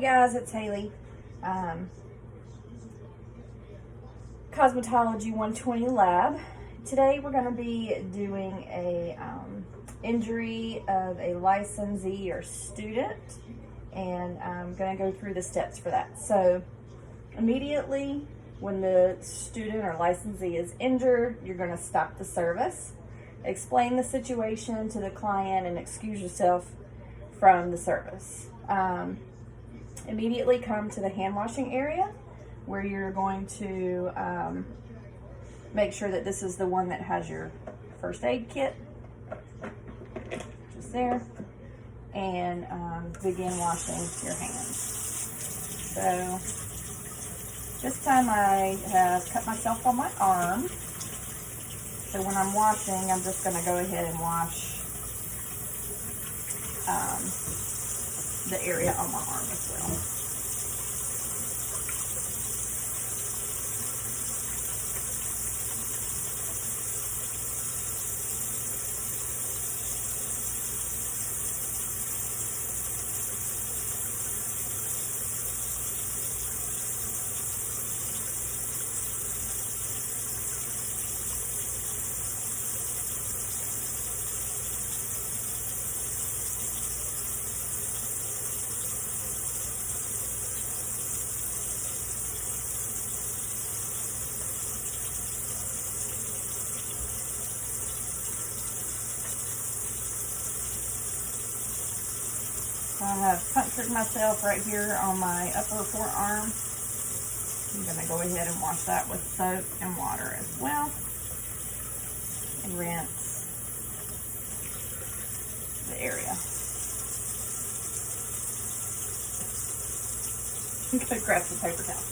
Hey guys, it's Haley. Cosmetology 120 Lab. Today we're going to be doing a injury of a licensee or student, and I'm going to go through the steps for that. So immediately when the student or licensee is injured, you're going to stop the service, explain the situation to the client, and excuse yourself from the service. Immediately come to the hand washing area where you're going to make sure that this is the one that has your first aid kit, just there, and begin washing your hands. So this time I have cut myself on my arm, so when I'm washing, I'm just going to go ahead and wash the area on my arm as well. I have punctured myself right here on my upper forearm. I'm going to go ahead and wash that with soap and water as well. And rinse the area. I'm going to grab some paper towel.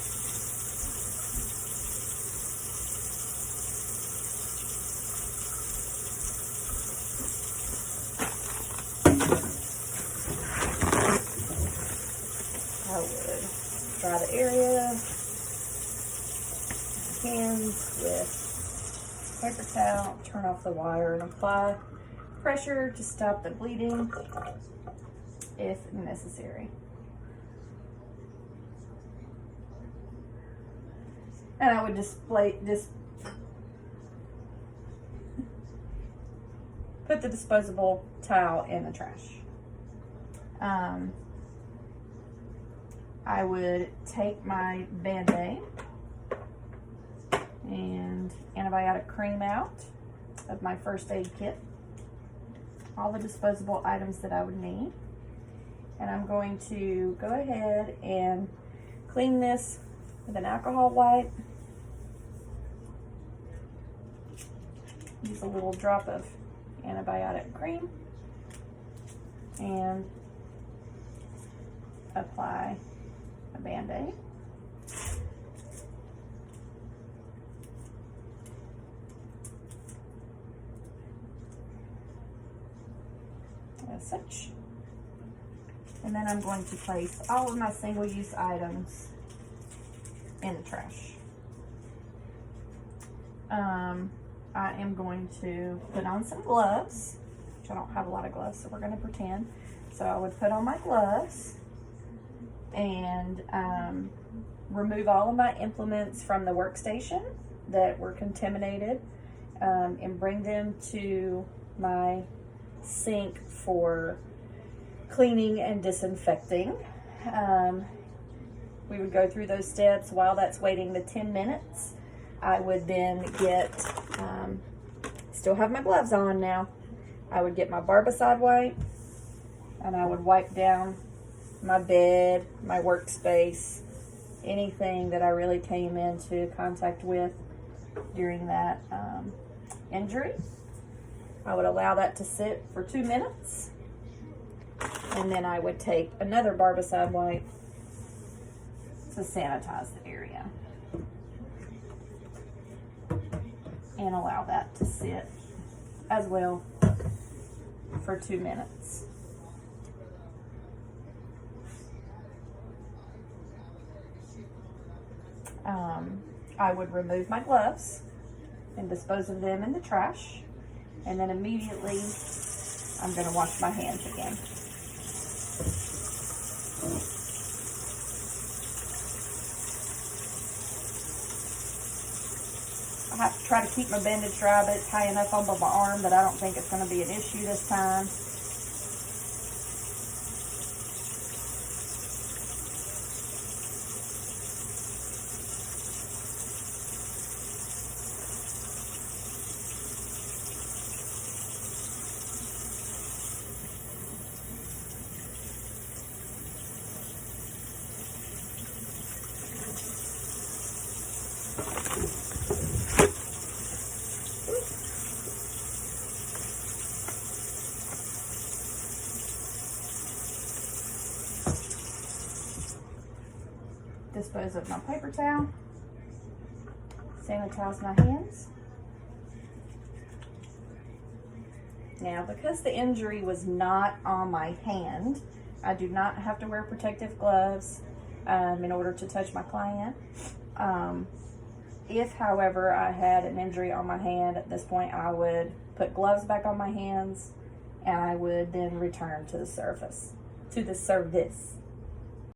I would dry the area, hands with paper towel, turn off the water, and apply pressure to stop the bleeding if necessary. And I would put the disposable towel in the trash. I would take my Band-Aid and antibiotic cream out of my first aid kit, all the disposable items that I would need, and I'm going to go ahead and clean this with an alcohol wipe. Use a little drop of antibiotic cream and apply a Band-Aid. As such. And then I'm going to place all of my single-use items in the trash. I am going to put on some gloves, which I don't have a lot of gloves, so we're going to pretend. So I would put on my gloves and remove all of my implements from the workstation that were contaminated, and bring them to my sink for cleaning and disinfecting. We would go through those steps. While that's waiting the 10 minutes, I would then get, still have my gloves on now, I would get my Barbicide wipe and I would wipe down my bed, my workspace, anything that I really came into contact with during that injury. I would allow that to sit for 2 minutes, and then I would take another Barbicide wipe to sanitize the area and allow that to sit as well for 2 minutes. I would remove my gloves and dispose of them in the trash, and then immediately I'm going to wash my hands again. have to try to keep my bandage dry, but it's high enough on my arm that I don't think it's going to be an issue this time. Dispose of my paper towel, sanitize my hands. Now, because the injury was not on my hand, I do not have to wear protective gloves in order to touch my client. If, however, I had an injury on my hand at this point, I would put gloves back on my hands and I would then return to the service.